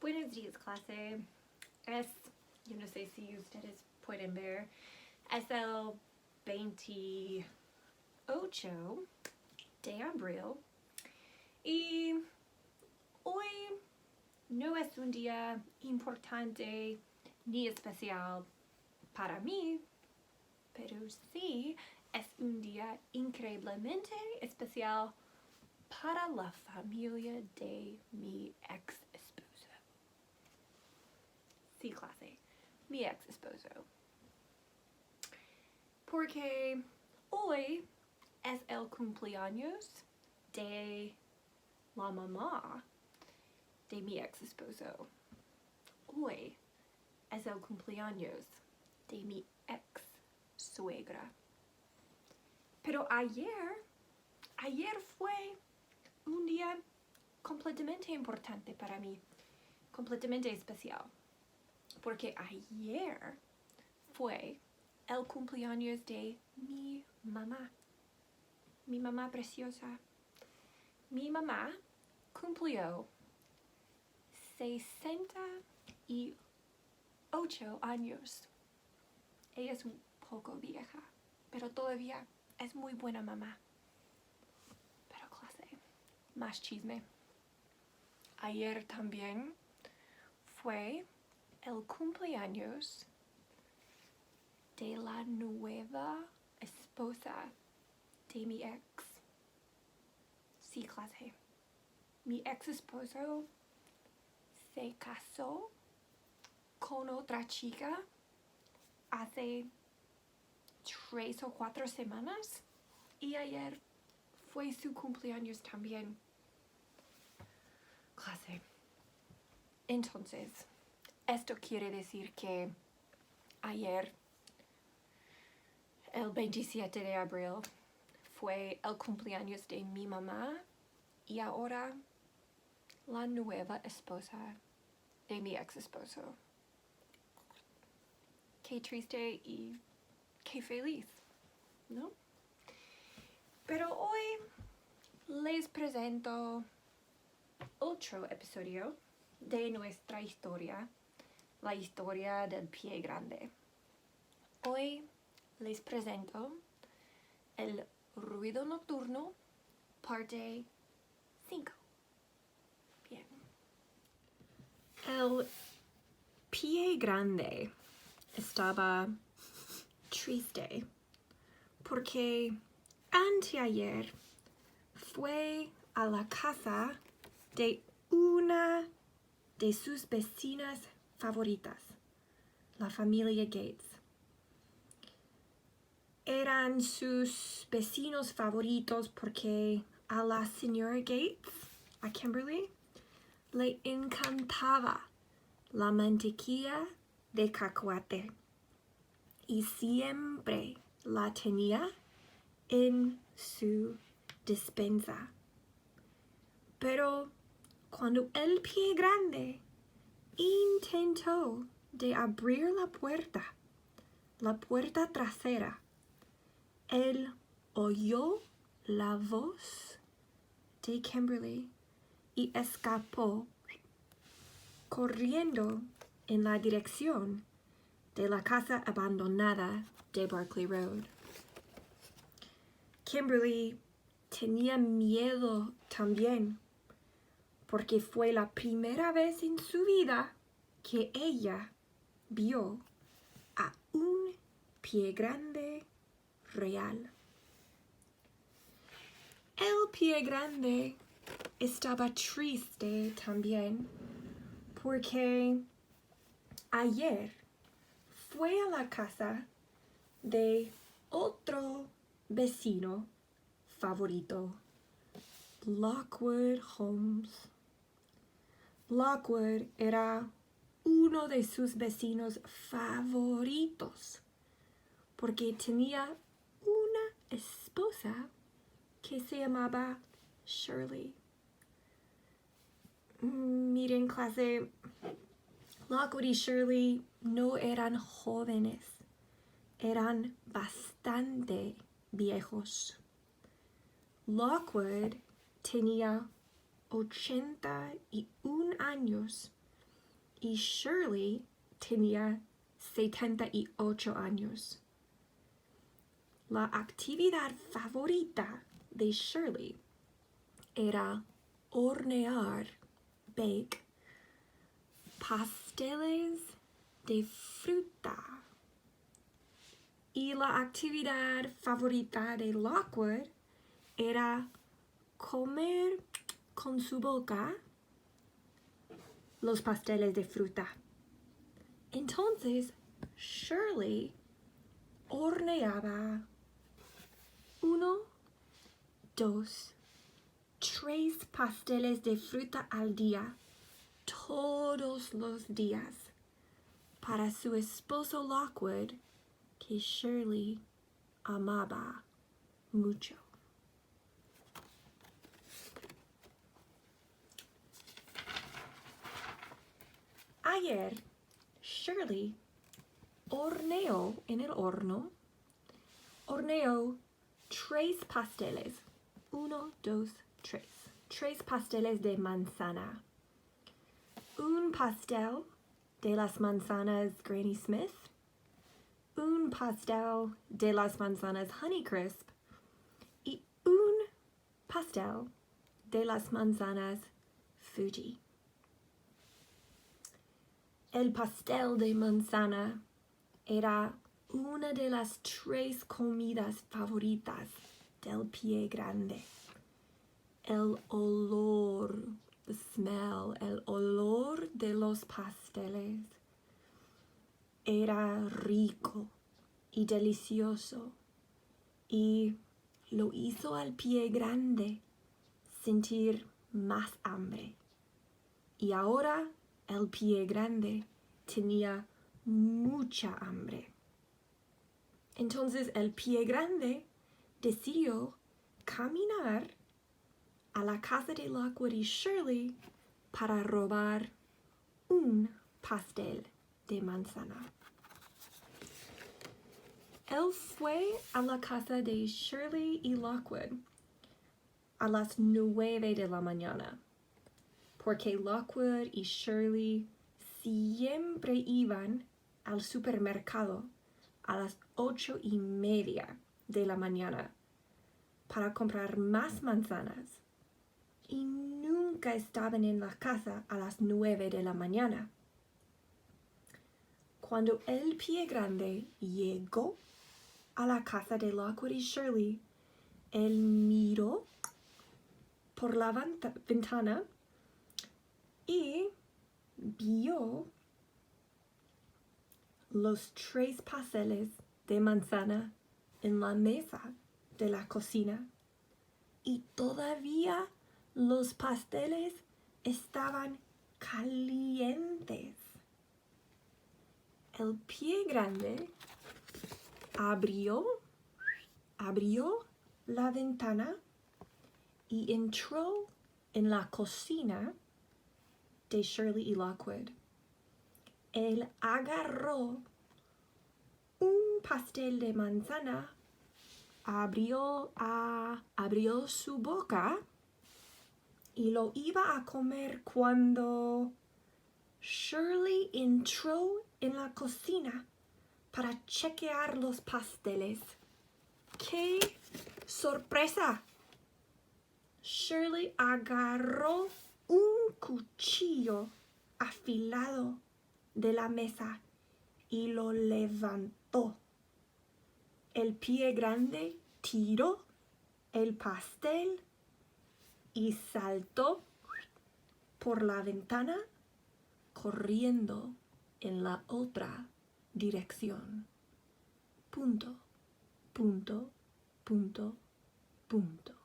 Buenos días, clase. Yo no sé si ustedes pueden ver, es el 28 de abril y hoy no es un día importante ni especial para mí, pero sí es un día increíblemente especial para la familia de mi ex esposo. Sí, clase, mi ex esposo. Porque hoy es el cumpleaños de la mamá de mi ex esposo. Hoy es el cumpleaños de mi ex suegra. Pero ayer fue un día completamente importante para mí, completamente especial, porque ayer fue el cumpleaños de mi mamá preciosa. Mi mamá cumplió 68 años. Ella es un poco vieja, pero todavía es muy buena mamá. Pero clase, más chisme. Ayer también fue el cumpleaños de la nueva esposa de mi ex. Sí, clase. Mi ex esposo se casó con otra chica hace 3 o 4 semanas y ayer fue su cumpleaños también. Clase. Entonces, esto quiere decir que ayer, el 27 de abril, fue el cumpleaños de mi mamá y ahora la nueva esposa de mi ex esposo. Qué triste y qué feliz, ¿no? Pero hoy les presento otro episodio de nuestra historia, la historia del Pie Grande. Hoy les presento el Ruido Nocturno, parte 5. Bien. El Pie Grande estaba triste porque anteayer fue a la casa de una de sus vecinas favoritas, la familia Gates. Eran sus vecinos favoritos porque a la señora Gates, a Kimberly, le encantaba la mantequilla de cacahuate y siempre la tenía en su despensa. Pero cuando el Pie Grande intentó de abrir la puerta trasera, él oyó la voz de Kimberly y escapó corriendo en la dirección de la casa abandonada de Barclay Road. Kimberly tenía miedo también, porque fue la primera vez en su vida que ella vio a un Pie Grande real. El Pie Grande estaba triste también porque ayer fue a la casa de otro vecino favorito, Lockwood Holmes. Lockwood era uno de sus vecinos favoritos porque tenía una esposa que se llamaba Shirley. Miren, clase, Lockwood y Shirley no eran jóvenes, eran bastante viejos. Lockwood tenía 81 años y Shirley tenía 78 años. La actividad favorita de Shirley era hornear, bake, pasteles de fruta. Y la actividad favorita de Lockwood era comer con su boca los pasteles de fruta. Entonces, Shirley horneaba 1, 2, 3 pasteles de fruta al día, todos los días, para su esposo Lockwood, que Shirley amaba mucho. Ayer, Shirley horneó en el horno, horneó 3 pasteles. 1, 2, 3. 3 pasteles de manzana. Un pastel de las manzanas Granny Smith. Un pastel de las manzanas Honeycrisp. Y un pastel de las manzanas Fuji. El pastel de manzana era una de las 3 comidas favoritas del Pie Grande. El olor, the smell, el olor de los pasteles era rico y delicioso y lo hizo al Pie Grande sentir más hambre. Y ahora el Pie Grande tenía mucha hambre. Entonces el Pie Grande decidió caminar a la casa de Lockwood y Shirley para robar un pastel de manzana. Él fue a la casa de Shirley y Lockwood a las 9 de la mañana, porque Lockwood y Shirley siempre iban al supermercado a las 8:30 de la mañana para comprar más manzanas y nunca estaban en la casa a las 9 de la mañana. Cuando el Pie Grande llegó a la casa de Lockwood y Shirley, él miró por la ventana y vio los 3 pasteles de manzana en la mesa de la cocina y todavía los pasteles estaban calientes. El Pie Grande abrió la ventana y entró en la cocina de Shirley y Lockwood. Él agarró un pastel de manzana, abrió su boca y lo iba a comer cuando Shirley entró en la cocina para chequear los pasteles. ¡Qué sorpresa! Shirley agarró un cuchillo afilado de la mesa y lo levantó. El Pie Grande tiró el pastel y saltó por la ventana corriendo en la otra dirección. Punto, punto, punto, punto.